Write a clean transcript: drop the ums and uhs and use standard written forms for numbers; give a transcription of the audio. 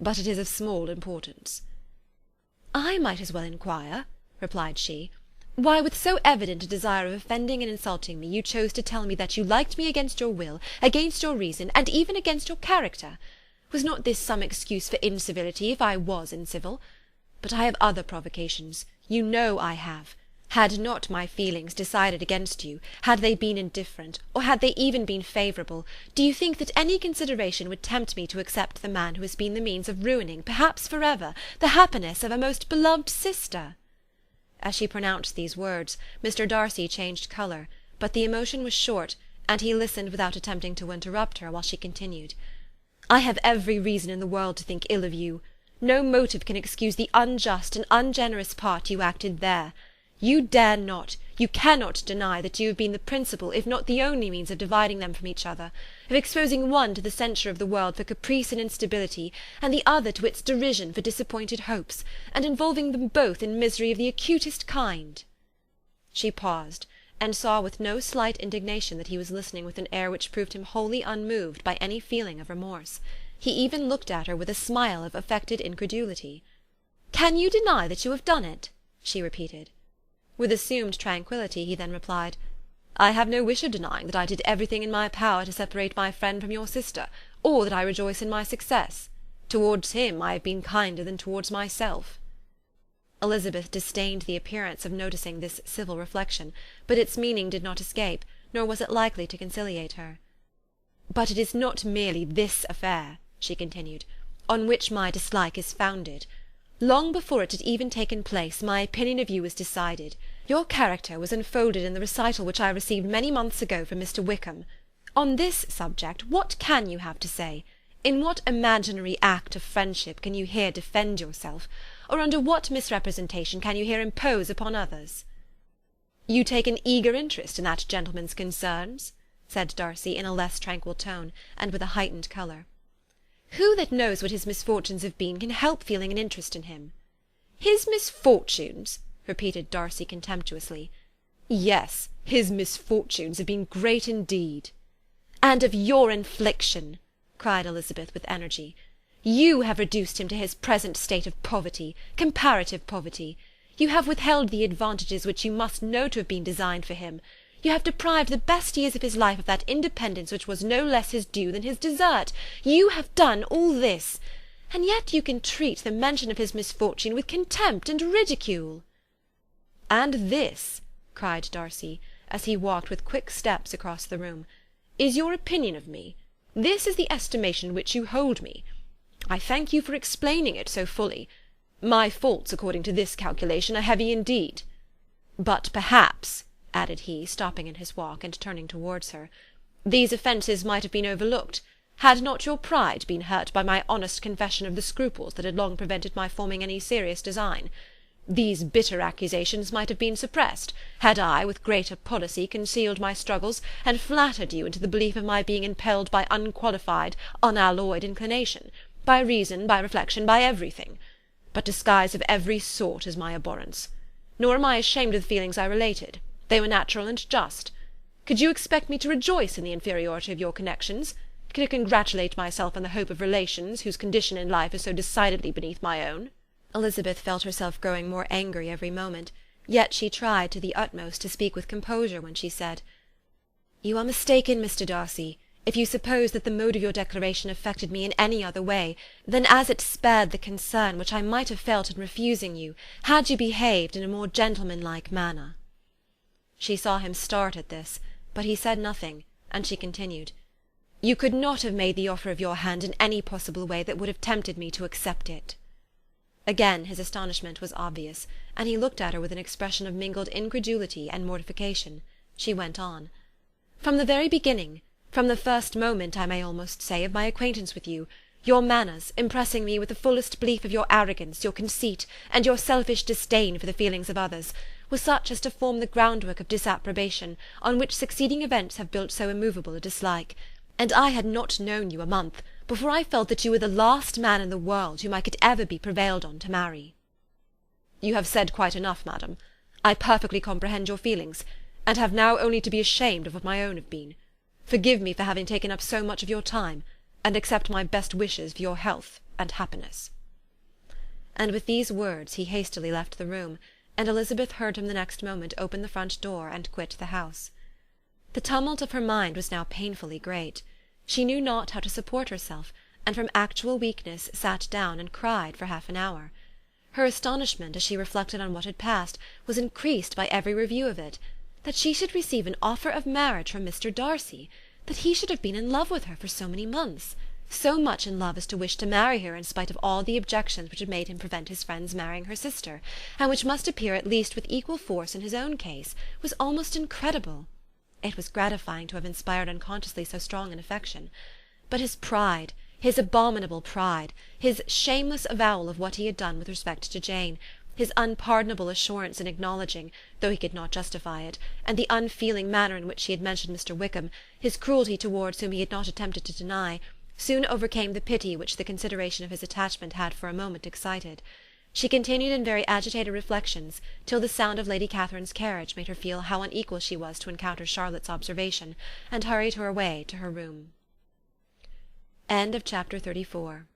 but it is of small importance." "I might as well inquire," replied she, "why with so evident a desire of offending and insulting me you chose to tell me that you liked me against your will, against your reason, and even against your character. Was not this some excuse for incivility, if I was incivil? But I have other provocations, you know I have. Had not my feelings decided against you, had they been indifferent, or had they even been favourable, do you think that any consideration would tempt me to accept the man who has been the means of ruining, perhaps for ever, the happiness of a most beloved sister?" As she pronounced these words, Mr Darcy changed colour, but the emotion was short, and he listened without attempting to interrupt her while she continued. "I have every reason in the world to think ill of you. No motive can excuse the unjust and ungenerous part you acted there. You dare not, you cannot deny that you have been the principal, if not the only means of dividing them from each other, of exposing one to the censure of the world for caprice and instability, and the other to its derision for disappointed hopes, and involving them both in misery of the acutest kind." She paused, and saw with no slight indignation that he was listening with an air which proved him wholly unmoved by any feeling of remorse. He even looked at her with a smile of affected incredulity. "Can you deny that you have done it?" she repeated. With assumed tranquillity he then replied, "I have no wish of denying that I did everything in my power to separate my friend from your sister, or that I rejoice in my success. Towards him I have been kinder than towards myself." Elizabeth disdained the appearance of noticing this civil reflection, but its meaning did not escape, nor was it likely to conciliate her. "But it is not merely this affair," she continued, "on which my dislike is founded. Long before it had even taken place, my opinion of you was decided. Your character was unfolded in the recital which I received many months ago from Mr Wickham. On this subject, what can you have to say? In what imaginary act of friendship can you here defend yourself, or under what misrepresentation can you here impose upon others?" "You take an eager interest in that gentleman's concerns?" said Darcy in a less tranquil tone, and with a heightened colour. "Who that knows what his misfortunes have been can help feeling an interest in him?" "His misfortunes!" repeated Darcy contemptuously. "Yes, his misfortunes have been great indeed." "And of your infliction," cried Elizabeth with energy. "You have reduced him to his present state of poverty, comparative poverty. You have withheld the advantages which you must know to have been designed for him. You have deprived the best years of his life of that independence which was no less his due than his desert. You have done all this, and yet you can treat the mention of his misfortune with contempt and ridicule." "And this," cried Darcy, as he walked with quick steps across the room, "is your opinion of me? This is the estimation in which you hold me? I thank you for explaining it so fully. My faults, according to this calculation, are heavy indeed. But perhaps," added he, stopping in his walk and turning towards her, "these offences might have been overlooked, had not your pride been hurt by my honest confession of the scruples that had long prevented my forming any serious design. These bitter accusations might have been suppressed, had I, with greater policy, concealed my struggles, and flattered you into the belief of my being impelled by unqualified, unalloyed inclination, by reason, by reflection, by everything. But disguise of every sort is my abhorrence. Nor am I ashamed of the feelings I related. They were natural and just. Could you expect me to rejoice in the inferiority of your connections? To congratulate myself on the hope of relations whose condition in life is so decidedly beneath my own?" Elizabeth felt herself growing more angry every moment, yet she tried to the utmost to speak with composure when she said, "You are mistaken, Mr Darcy, if you suppose that the mode of your declaration affected me in any other way than as it spared the concern which I might have felt in refusing you, had you behaved in a more gentlemanlike manner." She saw him start at this, but he said nothing, and she continued, "You could not have made the offer of your hand in any possible way that would have tempted me to accept it." Again his astonishment was obvious, and he looked at her with an expression of mingled incredulity and mortification. She went on, "From the very beginning, from the first moment, I may almost say, of my acquaintance with you, your manners, impressing me with the fullest belief of your arrogance, your conceit, and your selfish disdain for the feelings of others, was such as to form the groundwork of disapprobation, on which succeeding events have built so immovable a dislike, and I had not known you a month before I felt that you were the last man in the world whom I could ever be prevailed on to marry." "You have said quite enough, madam. I perfectly comprehend your feelings, and have now only to be ashamed of what my own have been. Forgive me for having taken up so much of your time, and accept my best wishes for your health and happiness." And with these words he hastily left the room, and Elizabeth heard him the next moment open the front door and quit the house. The tumult of her mind was now painfully great. She knew not how to support herself, and from actual weakness sat down and cried for half an hour. Her astonishment, as she reflected on what had passed, was increased by every review of it. That she should receive an offer of marriage from Mr Darcy! That he should have been in love with her for so many months! So much in love as to wish to marry her in spite of all the objections which had made him prevent his friends marrying her sister, and which must appear at least with equal force in his own case, was almost incredible. It was gratifying to have inspired unconsciously so strong an affection. But his pride, his abominable pride, his shameless avowal of what he had done with respect to Jane, his unpardonable assurance in acknowledging, though he could not justify it, and the unfeeling manner in which he had mentioned Mr Wickham, his cruelty towards whom he had not attempted to deny, soon overcame the pity which the consideration of his attachment had for a moment excited. She continued in very agitated reflections, till the sound of Lady Catherine's carriage made her feel how unequal she was to encounter Charlotte's observation, and hurried her away to her room. Chapter 34